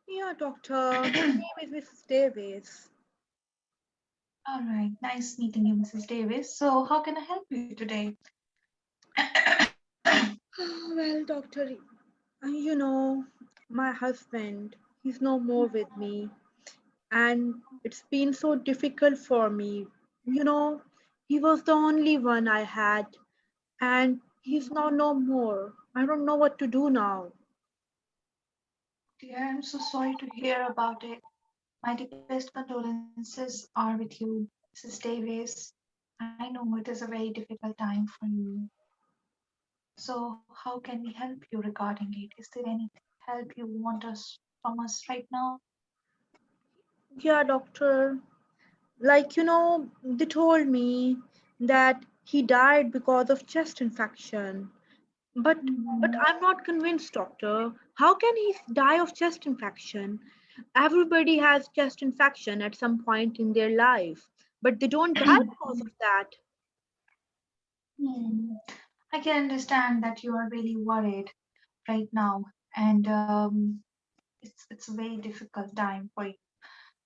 Yeah, doctor. My name is Mrs. Davis. All right, nice meeting you, Mrs. Davis. So, how can I help you today? Well, doctor, my husband, he's no more with me, and it's been so difficult for me. You know, he was the only one I had, and he's now no more. I don't know what to do now. Dear, I'm so sorry to hear about it. My deepest condolences are with you, Mrs. Davis. I know it is a very difficult time for you. So, how can we help you regarding it? Is there any help you want us from us right now? Yeah, doctor. They told me that he died because of chest infection. But but Mhm. I'm not convinced, doctor. How can he die of chest infection? Everybody has chest infection at some point in their life, but they don't die because of that. Hmm. I can understand that you are really worried right now, and it's a very difficult time for you.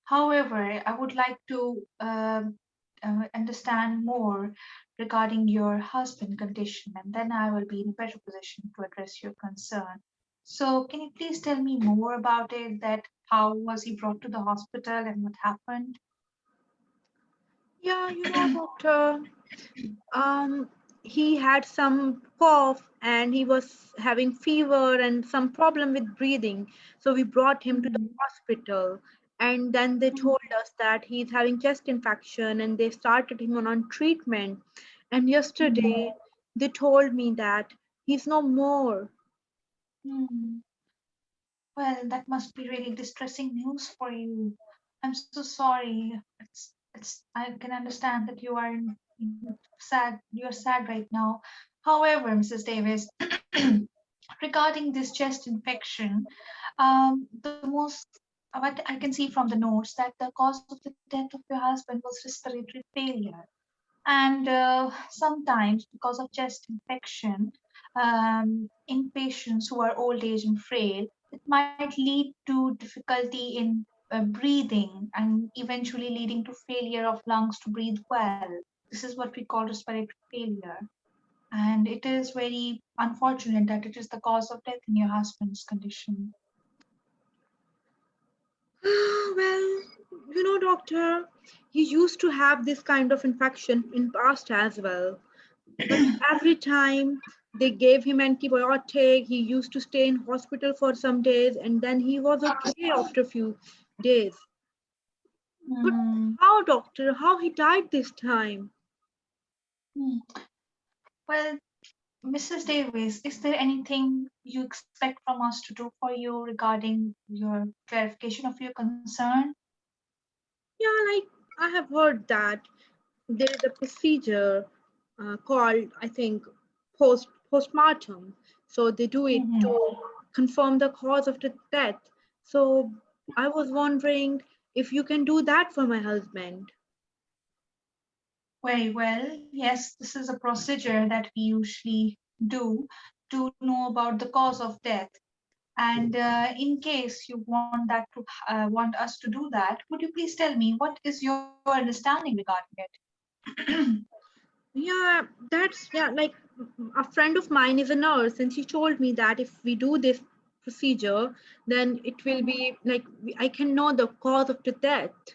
However, I would like to understand more regarding your husband condition, and then I will be in a better position to address your concern. So, can you please tell me more about it? That how was he brought to the hospital and what happened? Yeah, doctor. Um, he had some cough and he was having fever and some problem with breathing. So we brought him to the Mhm. hospital. And then they told us that he's having chest infection and they started him on treatment. And Mhm. yesterday they told me that he's no more. Mhm. Well, that must be really distressing news for you. I'm so sorry. It's I can understand that you are sad. You're sad right now. However, Mrs. Davis, regarding this chest infection, the most what I can see from the notes that the cause of the death of your husband was respiratory failure, and sometimes because of chest infection, in patients who are old age and frail, it might lead to difficulty in breathing and eventually leading to failure of lungs to breathe well. This is what we call respiratory failure, and it is very unfortunate that it is the cause of death in your husband's condition. Well, doctor, he used to have this kind of infection in past as well. But every time they gave him antibiotic, he used to stay in hospital for some days and then he was okay after a few days. But Hmm. how, doctor, how he died this time? Hmm. Well, Mrs. Davis, is there anything you expect from us to do for you regarding your clarification of your concern? Yeah, like I have heard that there is a procedure called, I think, postmortem. So they do it Mhm. to confirm the cause of the death. So I was wondering if you can do that for my husband. Very well. Yes, this is a procedure that we usually do to know about the cause of death. And in case you want that to want us to do that, would you please tell me what is your understanding regarding it? Like a friend of mine is a nurse, and she told me that if we do this procedure, then it will be like I can know the cause of the death.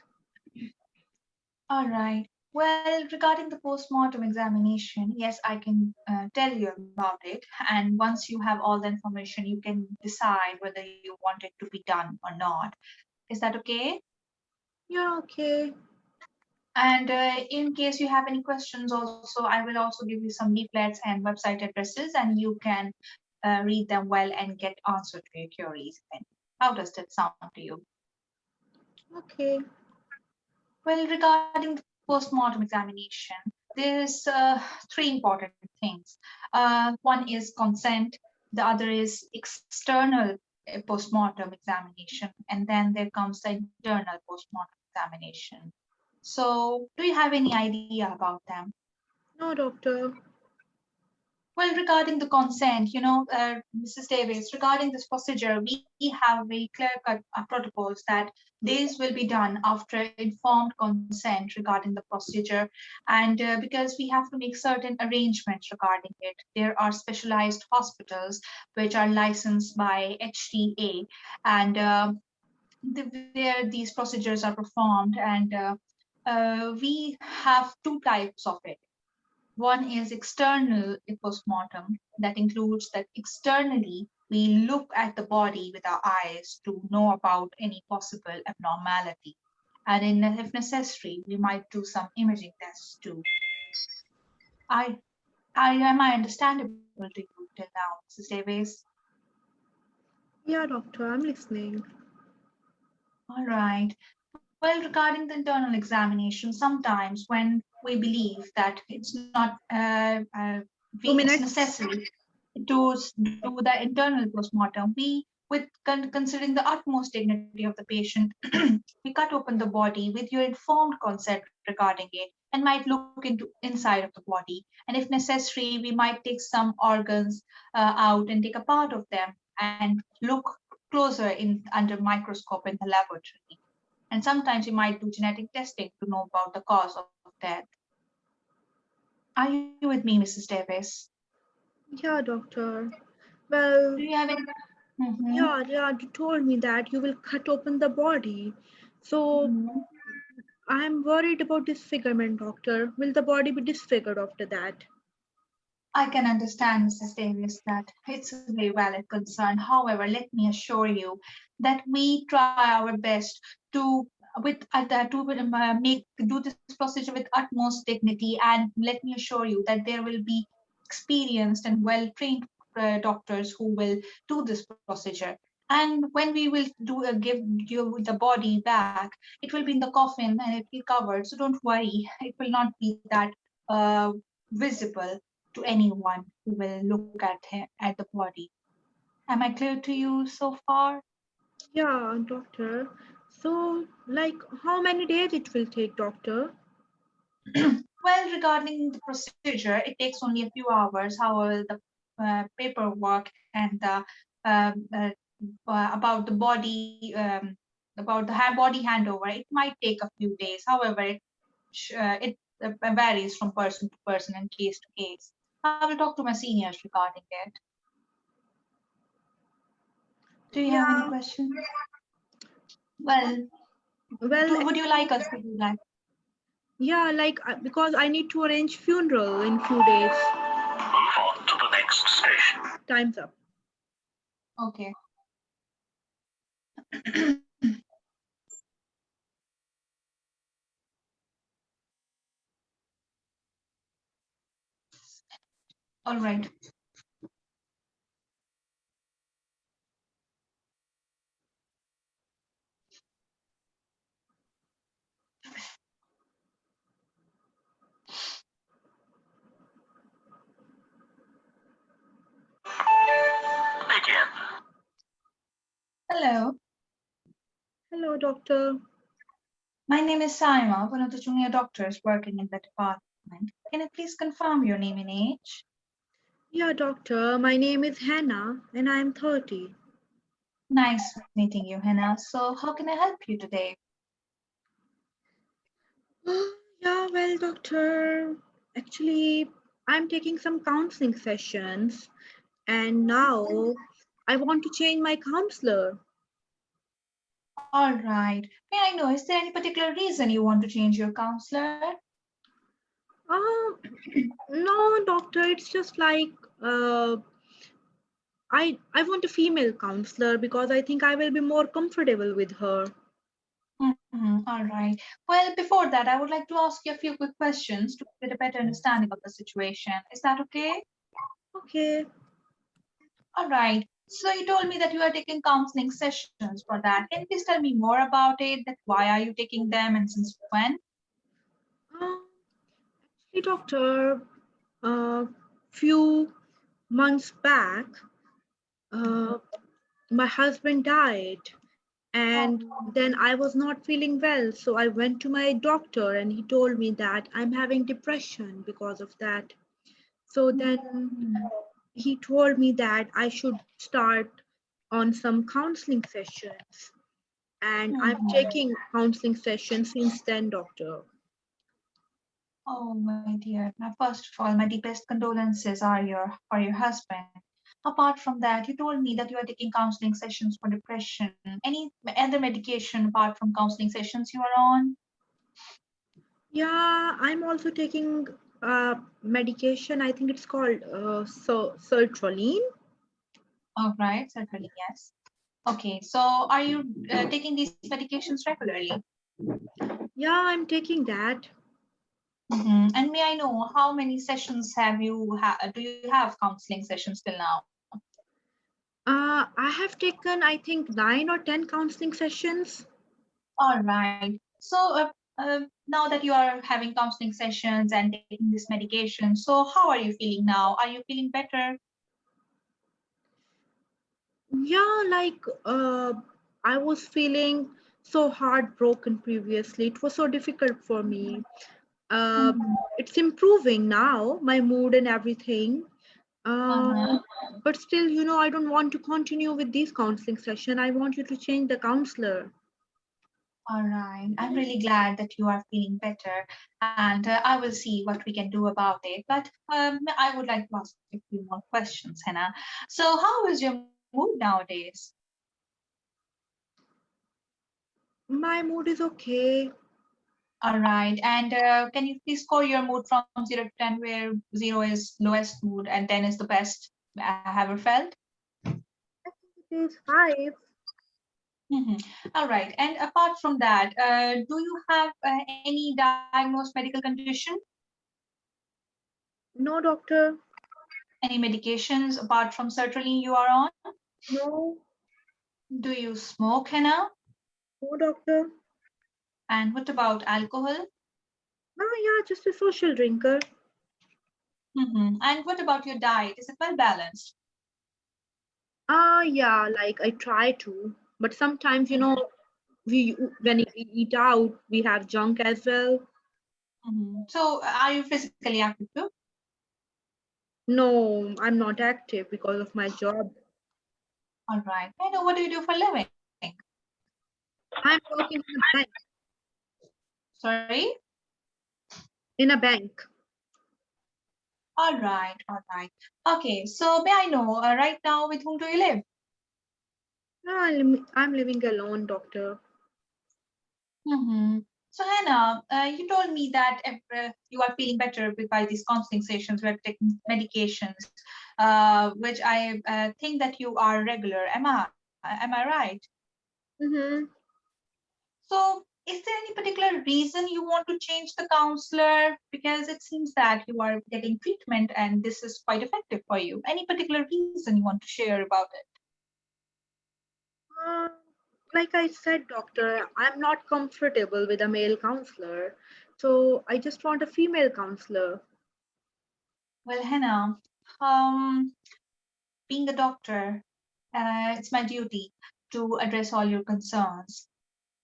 All right. Well, regarding the postmortem examination, yes, I can tell you about it. And once you have all the information, you can decide whether you want it to be done or not. Is that okay? Yeah, okay. And in case you have any questions, also, I will also give you some leaflets and website addresses, and you can read them well and get answer to your queries. And how does that sound to you? Okay. Well, regarding the postmortem examination, there's three important things. One is consent, the other is external postmortem examination, and then there comes the internal postmortem examination. So, do you have any idea about them? No, doctor. Well, regarding the consent, Mrs. Davis, regarding this procedure, we have very clear-cut protocols that these will be done after informed consent regarding the procedure. And because we have to make certain arrangements regarding it, there are specialized hospitals which are licensed by HTA, and where these procedures are performed. And we have two types of it. One is external postmortem, that includes that externally we look at the body with our eyes to know about any possible abnormality. And if necessary, we might do some imaging tests too. I, am I understandable to you till now, Mrs. Davis? Yeah, doctor, I'm listening. All right. Well, regarding the internal examination, sometimes when we believe that it's not, 2 minutes. it's necessary to do the internal postmortem, we, with considering the utmost dignity of the patient, we cut open the body with your informed consent regarding it, and might look into inside of the body. And if necessary, we might take some organs out and take a part of them and look closer in under microscope in the laboratory. And sometimes you might do genetic testing to know about the cause of death. Are you with me, Mrs. Davis? Yeah, doctor. Well, Do you have any? Mm-hmm. yeah, you told me that you will cut open the body. So Mm-hmm. I'm worried about disfigurement, doctor. Will the body be disfigured after that? I can understand, Mrs. Davis, that it's a very valid concern. However, let me assure you that we try our best to make do this procedure with utmost dignity, and let me assure you that there will be experienced and well trained doctors who will do this procedure. And when we will give you the body back, it will be in the coffin and it will be covered. So don't worry, it will not be that uh, visible to anyone who will look at the body. Am I clear to you so far? Yeah, doctor. So, like, how many days it will take, doctor? Well, regarding the procedure, it takes only a few hours. However, the paperwork and the about the body about the body handover, it might take a few days. However, it varies from person to person and case to case. I will talk to my seniors regarding it. Do you have any Yeah, questions? Well, well, would you like us to do that? yeah, like, because I need to arrange funeral in few days. Move on to the next station. Time's up. Okay. All right. Begin. Hello. Hello, doctor. My name is Saima, one of the junior doctors working in the department. Can you please confirm your name and age? Yeah, doctor. My name is Hannah, and I am 30. Nice meeting you, Hannah. So, how can I help you today? Yeah, well, doctor. Actually, I'm taking some counseling sessions, and now I want to change my counselor. All right. May I know, is there any particular reason you want to change your counselor? Uh, no, doctor. It's just like I want a female counselor because I think I will be more comfortable with her. All right. Well, before that, I would like to ask you a few quick questions to get a better understanding of the situation. Is that okay? Okay. All right. So you told me that you are taking counseling sessions for that. Can you please tell me more about it? That why are you taking them and since when? Actually, doctor, few months back, uh, my husband died, and then I was not feeling well. So I went to my doctor, and he told me that I'm having depression because of that. So then Mm. he told me that I should start on some counseling sessions. And I'm Mhm. taking counseling sessions since then, doctor. Oh, my dear. Now, first of all, my deepest condolences are for your husband. Apart from that, you told me that you are taking counseling sessions for depression. Any other medication apart from counseling sessions you are on? Yeah, I'm also taking medication. I think it's called sertraline. All right, certainly, yes. Okay, so are you taking these medications regularly? Yeah, I'm taking that. And may I know how many sessions do you have counseling sessions till now? I have taken, I think, 9 or 10 counseling sessions. All right. So now that you are having counseling sessions and taking this medication, so how are you feeling now? Are you feeling better? Yeah, like I was feeling so heartbroken previously. It was so difficult for me. Uh, Mhm. it's improving now, my mood and everything. Uh, Uh-huh. but still, I don't want to continue with this counseling session. I want you to change the counselor. All right. I'm really glad that you are feeling better, and I will see what we can do about it. But I would like to ask a few more questions, Hannah. So, how is your mood nowadays? My mood is okay. All right. And can you please score your mood from 0 to 10, where 0 is lowest mood and 10 is the best I have ever felt? I think it is 5. Mhm. All right. And apart from that, do you have any diagnosed medical condition? No, doctor. Any medications apart from sertraline you are on? No, Do you smoke, Hannah? no, doctor. And what about alcohol? Ah, yeah, just a social drinker. And what about your diet? Is it well balanced? Ah, yeah, like I try to, but sometimes, we when we eat out, we have junk as well. So, are you physically active too? No, I'm not active because of my job. All right. I know, what do you do for a living? I'm working in a bank. Sorry? In a bank. All right. All right. Okay. So, may I know right now with whom do you live? I'm living alone, doctor. Mm-hmm. So, Hannah, you told me that you are feeling better by these counseling sessions, you are taking medications, which I think that you are regular. Am I right? Mm-hmm. So, is there any particular reason you want to change the counselor? Because it seems that you are getting treatment and this is quite effective for you. Any particular reason you want to share about it? Uh, like I said, doctor, I'm not comfortable with a male counselor, so I just want a female counselor. Well, Hannah, um, being a doctor, it's my duty to address all your concerns.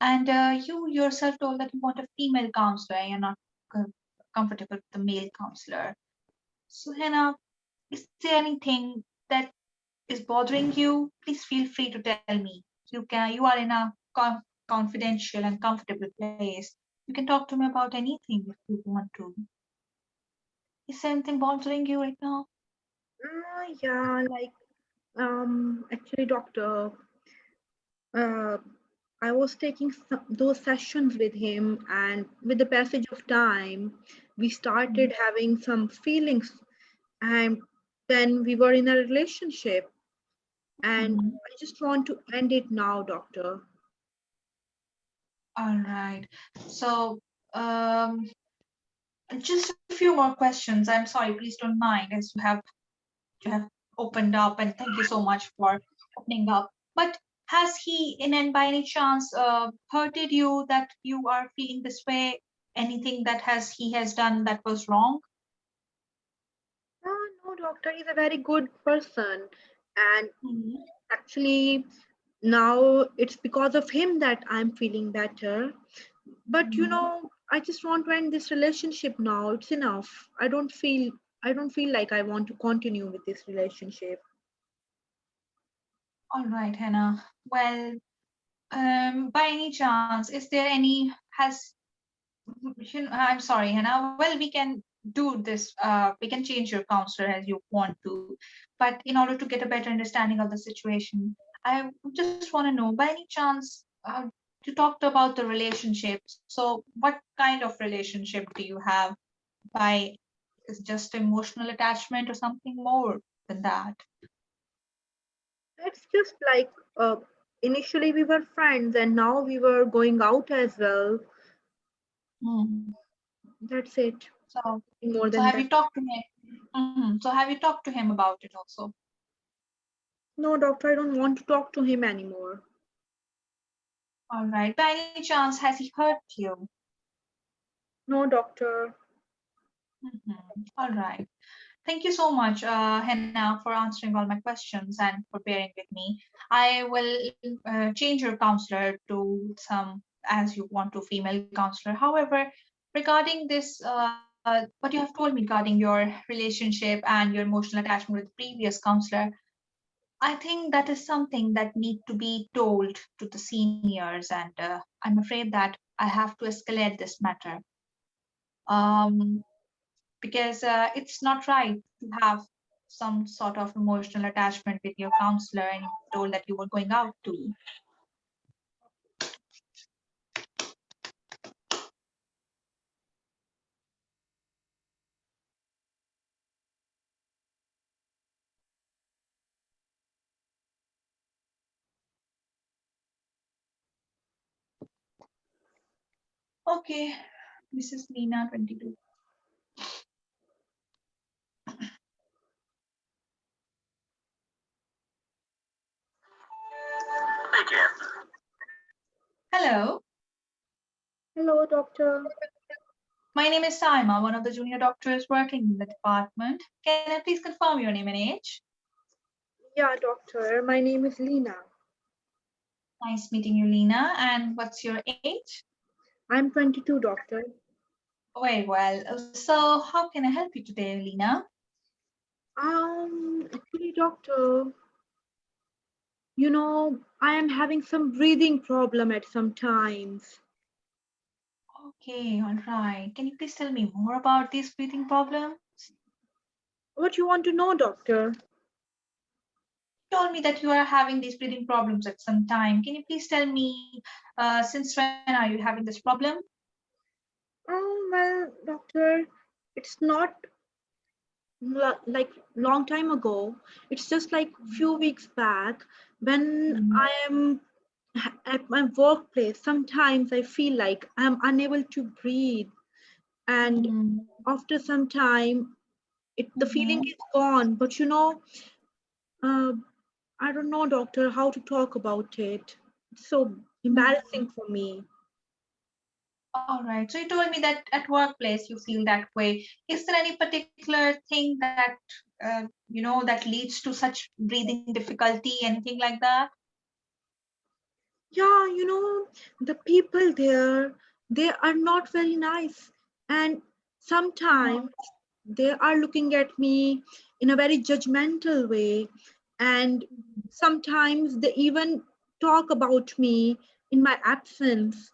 And you yourself told that you want a female counselor and you're not comfortable with the male counselor. So, Hannah, is there anything that is bothering you? Please feel free to tell me. You are in a confidential and comfortable place. You can talk to me about anything if you want to. Is there anything bothering you right now? Yeah, like actually, doctor, uh, I was taking those sessions with him, and with the passage of time, we started having some feelings, and then we were in a relationship, and Mhm. I just want to end it now, doctor. All right. So, um, just a few more questions. I'm sorry, please don't mind, as you have opened up, and thank you so much for opening up. But has he, in and by any chance, hurted you that you are feeling this way? Anything that he has done that was wrong? No, doctor, he's a very good person, and Mhm. actually, now it's because of him that I'm feeling better. But Mhm. I just want to end this relationship now. It's enough. I don't feel I don't feel like I want to continue with this relationship. All right, Hannah. Well, by any chance, is there any has I'm sorry, Hannah. Well, we can do this. We can change your counselor as you want to, but in order to get a better understanding of the situation, I just want to know, by any chance, you talked about the relationship. So, what kind of relationship do you have? By is just emotional attachment or something more than that? It's just like initially we were friends and now we were going out as well. Hmm. That's it. So, More so than have that. you talked to him? So have you talked to him about it also? No, doctor, I don't want to talk to him anymore. All right. By any chance, has he hurt you? No, doctor. All right. Thank you so much, Henna, for answering all my questions and for bearing with me. I will change your counselor to some, as you want to, female counselor. However, regarding this, what you have told me regarding your relationship and your emotional attachment with the previous counselor, I think that is something that need to be told to the seniors, and I'm afraid that I have to escalate this matter. Um, because it's not right to have some sort of emotional attachment with your counselor and you were told that you were going out to. Okay, Mrs. Lena, 22. Begin. Hello, Hello, doctor. my name is Saima, one of the junior doctors working in the department. Can I please confirm your name and age? Yeah, doctor. My name is Lena. Nice meeting you, Lena. And what's your age? I'm 22, doctor. Very well. So, how can I help you today, Lena? Actually, doctor, I am having some breathing problem at some times. Okay, all right. Can you please tell me more about these breathing problems? What you want to know, doctor? Told me that you are having these breathing problems at some time. Can you please tell me since when are you having this problem? Well, doctor, it's not like long time ago. It's just like few weeks back when Mhm. I am at my workplace. Sometimes I feel like I'm unable to breathe, and Mhm. after some time, the feeling Mhm. is gone. But uh, I don't know, doctor, how to talk about it. It's so embarrassing Mhm. for me. All right. So you told me that at workplace you feel that way. Is there any particular thing that that leads to such breathing difficulty, anything like that? Yeah, the people there, they are not very nice. And sometimes they are looking at me in a very judgmental way. And sometimes they even talk about me in my absence.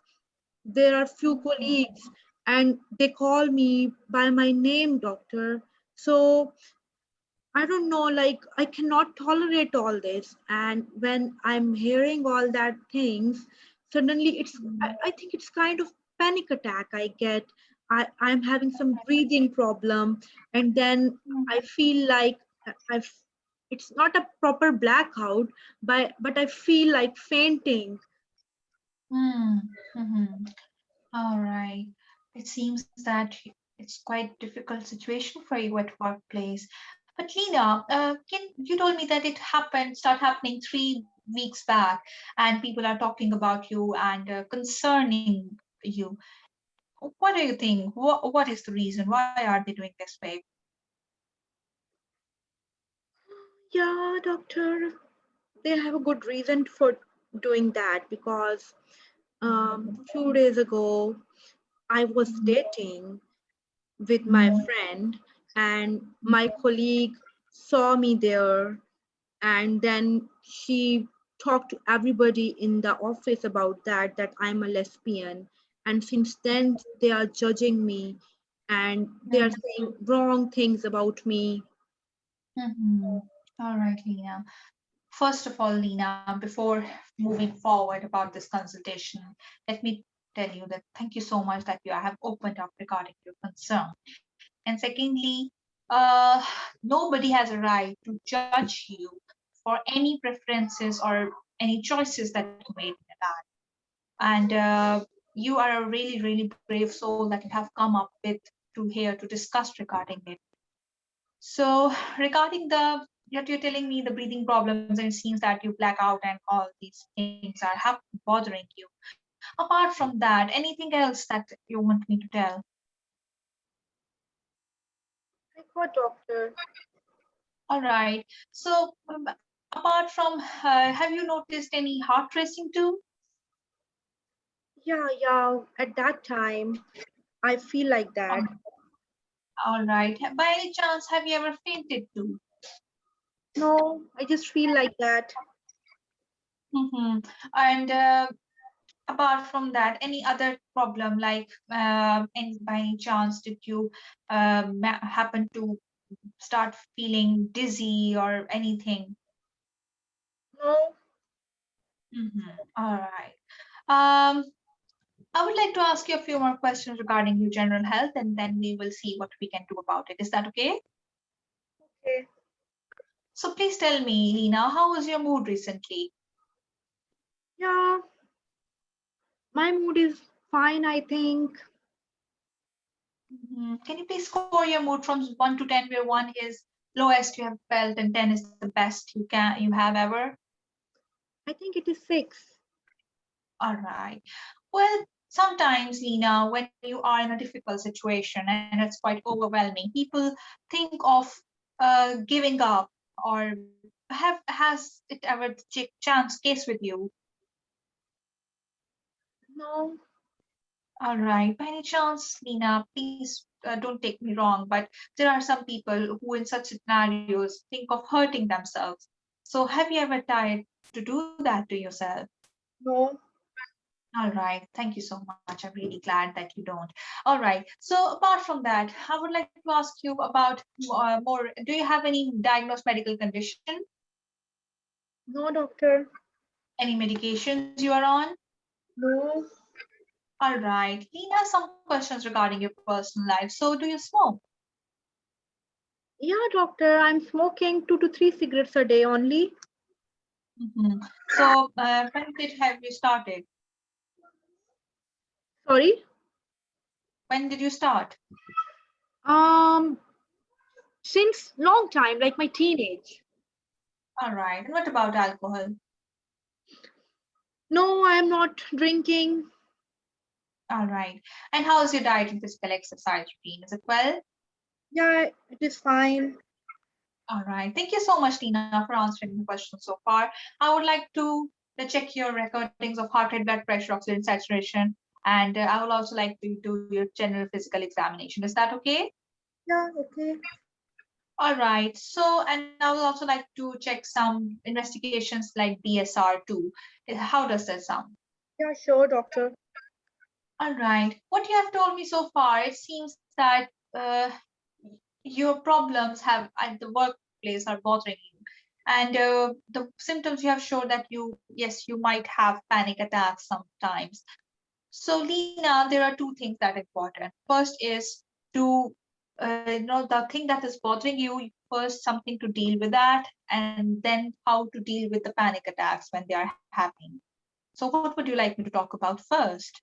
There are few colleagues and they call me by my name, doctor. So I don't know, like I cannot tolerate all this. And when I'm hearing all that things, suddenly I think it's kind of panic attack I get. I'm having some breathing problem, and then I feel like I've it's not a proper blackout, but I feel like fainting. Mm-hmm. All right. It seems that it's quite difficult situation for you at workplace. But Lena, you told me that start happening 3 weeks back, and people are talking about you and concerning you. What do you think? What is the reason? Why are they doing this way? Yeah, doctor, they have a good reason for doing that because 2 days ago I was dating with my Mhm. friend, and my colleague saw me there, and then she talked to everybody in the office about that I'm a lesbian, and since then they are judging me and they are saying wrong things about me. All right, Lena. First of all, Lena, before moving forward about this consultation, let me tell you that thank you so much that you have opened up regarding your concern. And secondly, nobody has a right to judge you for any preferences or any choices that you made in your life. And you are a really, really brave soul that you have come up with to here to discuss regarding it. So regarding the what you're telling me, the breathing problems, and it seems that you black out and all these things are bothering you. Apart from that, anything else that you want me to tell? Like what, doctor? All right. So apart from, have you noticed any heart racing too? Yeah, at that time I feel like that. All right. By any chance, have you ever fainted too? No, I just feel like that. Mm-hmm. And apart from that, any other problem like by any chance did you happen to start feeling dizzy or anything? No. All right. Um, I would like to ask you a few more questions regarding your general health, and then we will see what we can do about it. Is that okay? Okay. So please tell me, Lena, how was your mood recently? Yeah, my mood is fine, I think. Can you please score your mood from 1 to 10, where 1 is lowest you have felt and 10 is the best you have ever? I think it is 6. All right. Well, sometimes, Lena, when you are in a difficult situation and it's quite overwhelming, people think of giving up, or has it ever chance case with you? No. All right. By any chance, Lena, please don't take me wrong, but there are some people who, in such scenarios, think of hurting themselves. So, have you ever tried to do that to yourself? No. All right. Thank you so much. I'm really glad that you don't. All right. So, apart from that, I would like to ask you about more. Do you have any diagnosed medical condition? No, doctor. Any medications you are on? No. All right. Lena, some questions regarding your personal life. So, do you smoke? Yeah, doctor, I'm smoking 2 to 3 cigarettes a day only. So, when did have you started? Sorry. When did you start? Um, since long time, like my teenage. All right. And what about alcohol? No, I'm not drinking. All right. And how is your diet and physical exercise routine? Is it well? Yeah, it is fine. All right. Thank you so much, Tina, for answering the question so far. I would like to check your recordings of heart rate, blood pressure, oxygen saturation, and I will also like to do your general physical examination. Is that okay? Yeah, okay. All right. So, and I will also like to check some investigations like BSR2. How does that sound? Yeah, sure, doctor. All right. What you have told me so far, it seems that your problems have at the workplace are bothering you, and the symptoms you have shown that yes, you might have panic attacks sometimes. So, Lena, there are two things that are important. First is to the thing that is bothering you, first something to deal with that, and then how to deal with the panic attacks when they are happening. So, what would you like me to talk about first?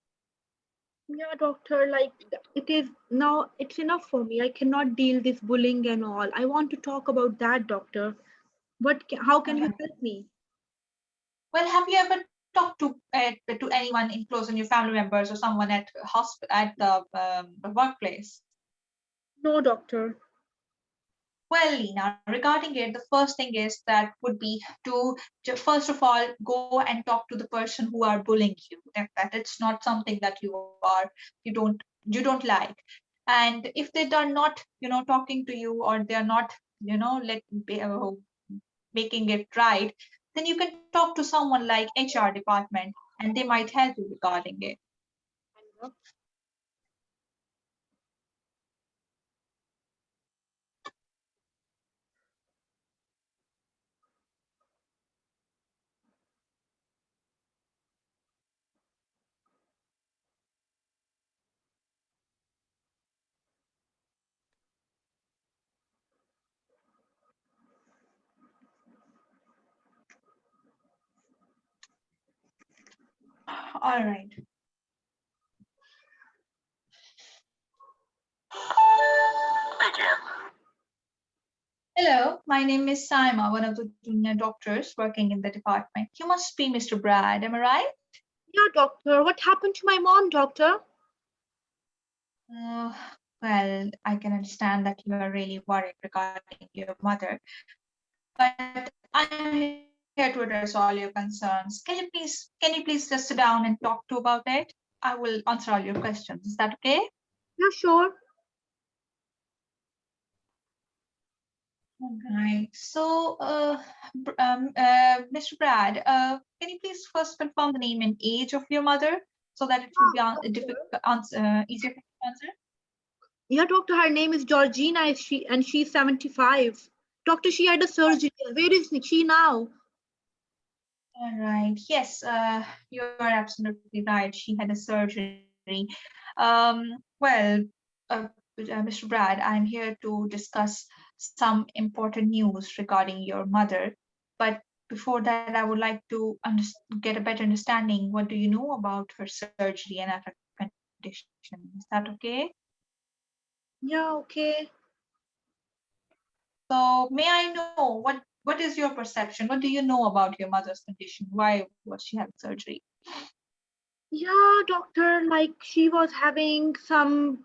Yeah, doctor, like it is now, it's enough for me. I cannot deal this bullying and all. I want to talk about that, doctor. How can you help me? Well, have you ever talked to anyone in close in your family members or someone at hospital at the workplace? No, doctor. Well, Lena, regarding it, the first thing is that would be to first of all go and talk to the person who are bullying you. That it's not something that you don't like. And if they are not, talking to you, or they are not, making it right, then you can talk to someone like HR department, and they might help you regarding it. All right. Begin. Hello, my name is Saima, one of the junior doctors working in the department. You must be Mr. Brad, am I right? Yeah, doctor. What happened to my mom, doctor? Uh, well, I can understand that you are really worried regarding your mother, but I'm here to address all your concerns. Can you please just sit down and talk to about it? I will answer all your questions. Is that okay? Yeah, sure. Right. So, Mr. Brad, can you please first confirm the name and age of your mother so that it would be Doctor. easier for you to answer? Yeah, doctor. Her name is Georgina. She's 75. Doctor, she had a surgery. Where is she now? All right. Yes, you are absolutely right. She had a surgery. Well, uh, Mr. Brad, I'm here to discuss some important news regarding your mother. But before that, I would like to get a better understanding. What do you know about her surgery and her condition? Is that okay? Yeah, okay. So, may I know what is your perception? What do you know about your mother's condition? Why was she having surgery? Yeah, doctor, like she was having some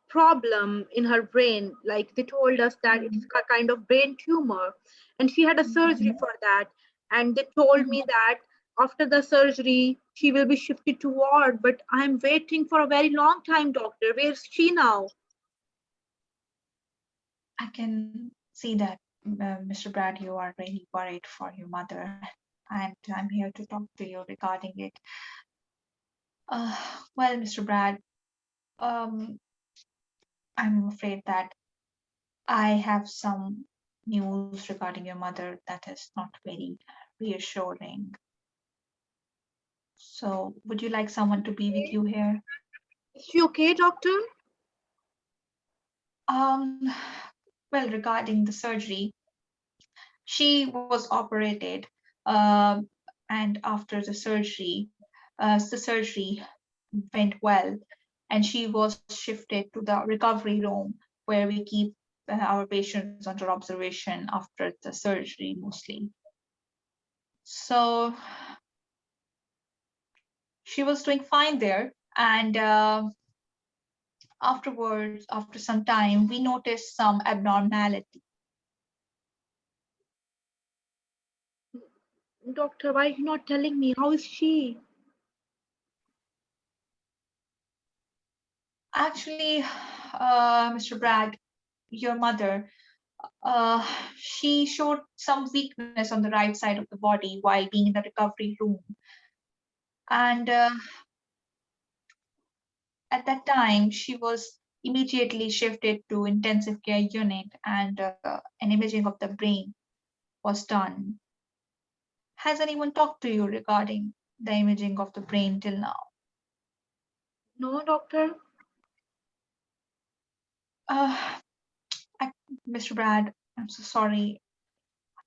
problem in her brain. Like they told us that it's a kind of brain tumor, and she had a surgery for that. And they told me that after the surgery, she will be shifted to ward. But I'm waiting for a very long time, doctor. Where's she now? I can see that, Mr. Brad, you are really worried for your mother, and I'm here to talk to you regarding it. Well, Mr. Brad, um, I'm afraid that I have some news regarding your mother that is not very reassuring. So, would you like someone to be with you here? Is she okay, doctor? Um, well, regarding the surgery, she was operated, um, and after the surgery went well, and she was shifted to the recovery room where we keep our patients under observation after the surgery mostly. So she was doing fine there, and afterwards, after some time, we noticed some abnormality. Doctor, why are you not telling me? How is she? Actually, Mr. Bragg, your mother, she showed some weakness on the right side of the body while being in the recovery room. And at that time, she was immediately shifted to intensive care unit, and an imaging of the brain was done. Has anyone talked to you regarding the imaging of the brain till now? No, doctor. Uh, Mr. Brad, I'm so sorry.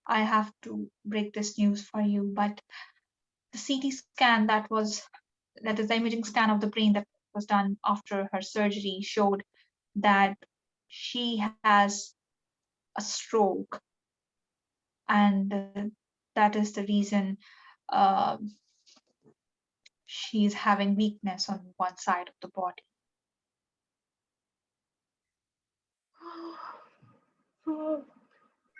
I have to break this news for you, but the CT scan that is the imaging scan of the brain that was done after her surgery showed that she has a stroke, and that is the reason uh, she's having weakness on one side of the body. So,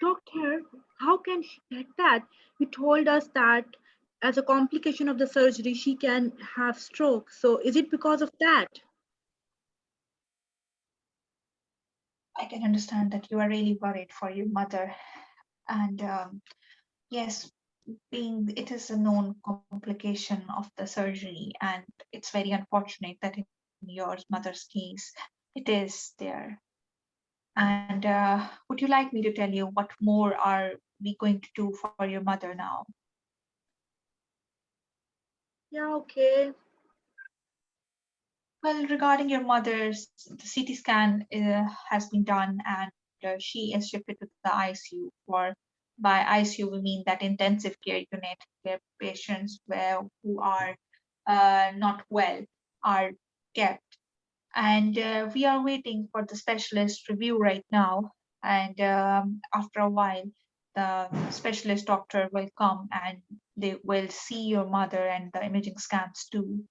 doctor, how can she get that? You told us that as a complication of the surgery, she can have stroke. So, is it because of that? I can understand that you are really worried for your mother. And yes, being it is a known complication of the surgery, and it's very unfortunate that in your mother's case it is there. And would you like me to tell you what more are we going to do for your mother now? Yeah, okay. Well, regarding your mother's, the CT scan has been done, and she is shifted to the ICU. By ICU, we mean that intensive care unit where patients who are not well are kept. And we are waiting for the specialist review right now. And after a while, the specialist doctor will come and they will see your mother and the imaging scans too.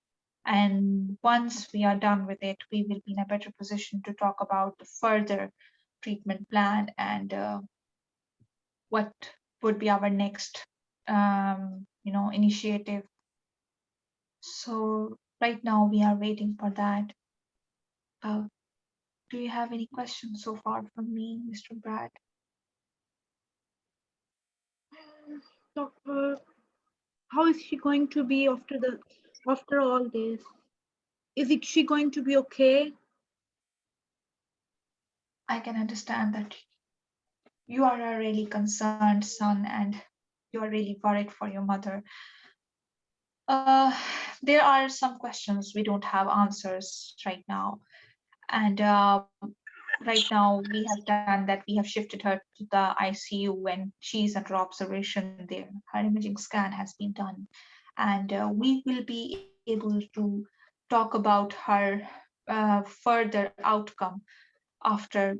And once we are done with it, we will be in a better position to talk about the further treatment plan and what would be our next, initiative. So right now we are waiting for that. Uh, do you have any questions so far from me, Mr. Brad? Doctor, how is she going to be after all this? She going to be okay? I can understand that you are a really concerned son and you are really worried for your mother. Uh, there are some questions we don't have answers right now. And right now we have done that. We have shifted her to the ICU when she's under observation there. Her imaging scan has been done. And we will be able to talk about her further outcome after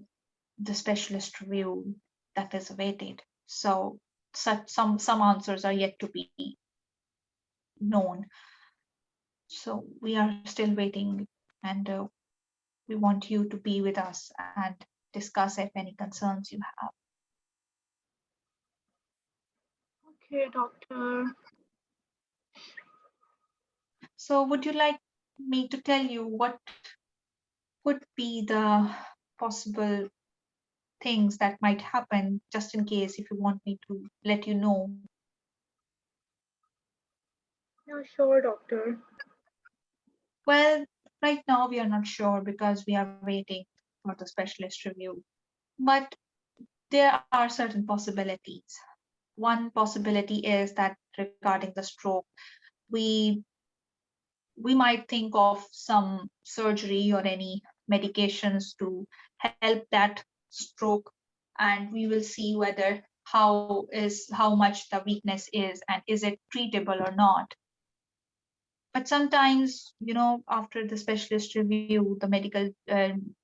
the specialist review that is awaited. So some answers are yet to be known. So we are still waiting, and we want you to be with us and discuss if any concerns you have. Okay, doctor. So would you like me to tell you what could be the possible things that might happen, just in case, if you want me to let you know? Yeah, sure, doctor. Well, right now we are not sure because we are waiting for the specialist review. But there are certain possibilities. One possibility is that regarding the stroke, we we might think of some surgery or any medications to help that stroke, and we will see whether how much the weakness is and is it treatable or not. But sometimes, after the specialist review, the medical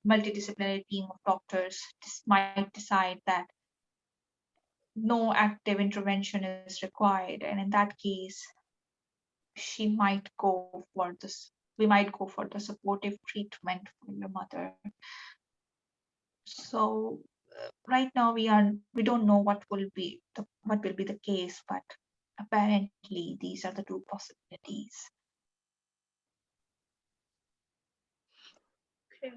multidisciplinary team of doctors might decide that no active intervention is required, and in that case she might go for this we might go for the supportive treatment for your mother. So right now we don't know what will be the case, but apparently these are the two possibilities. Okay.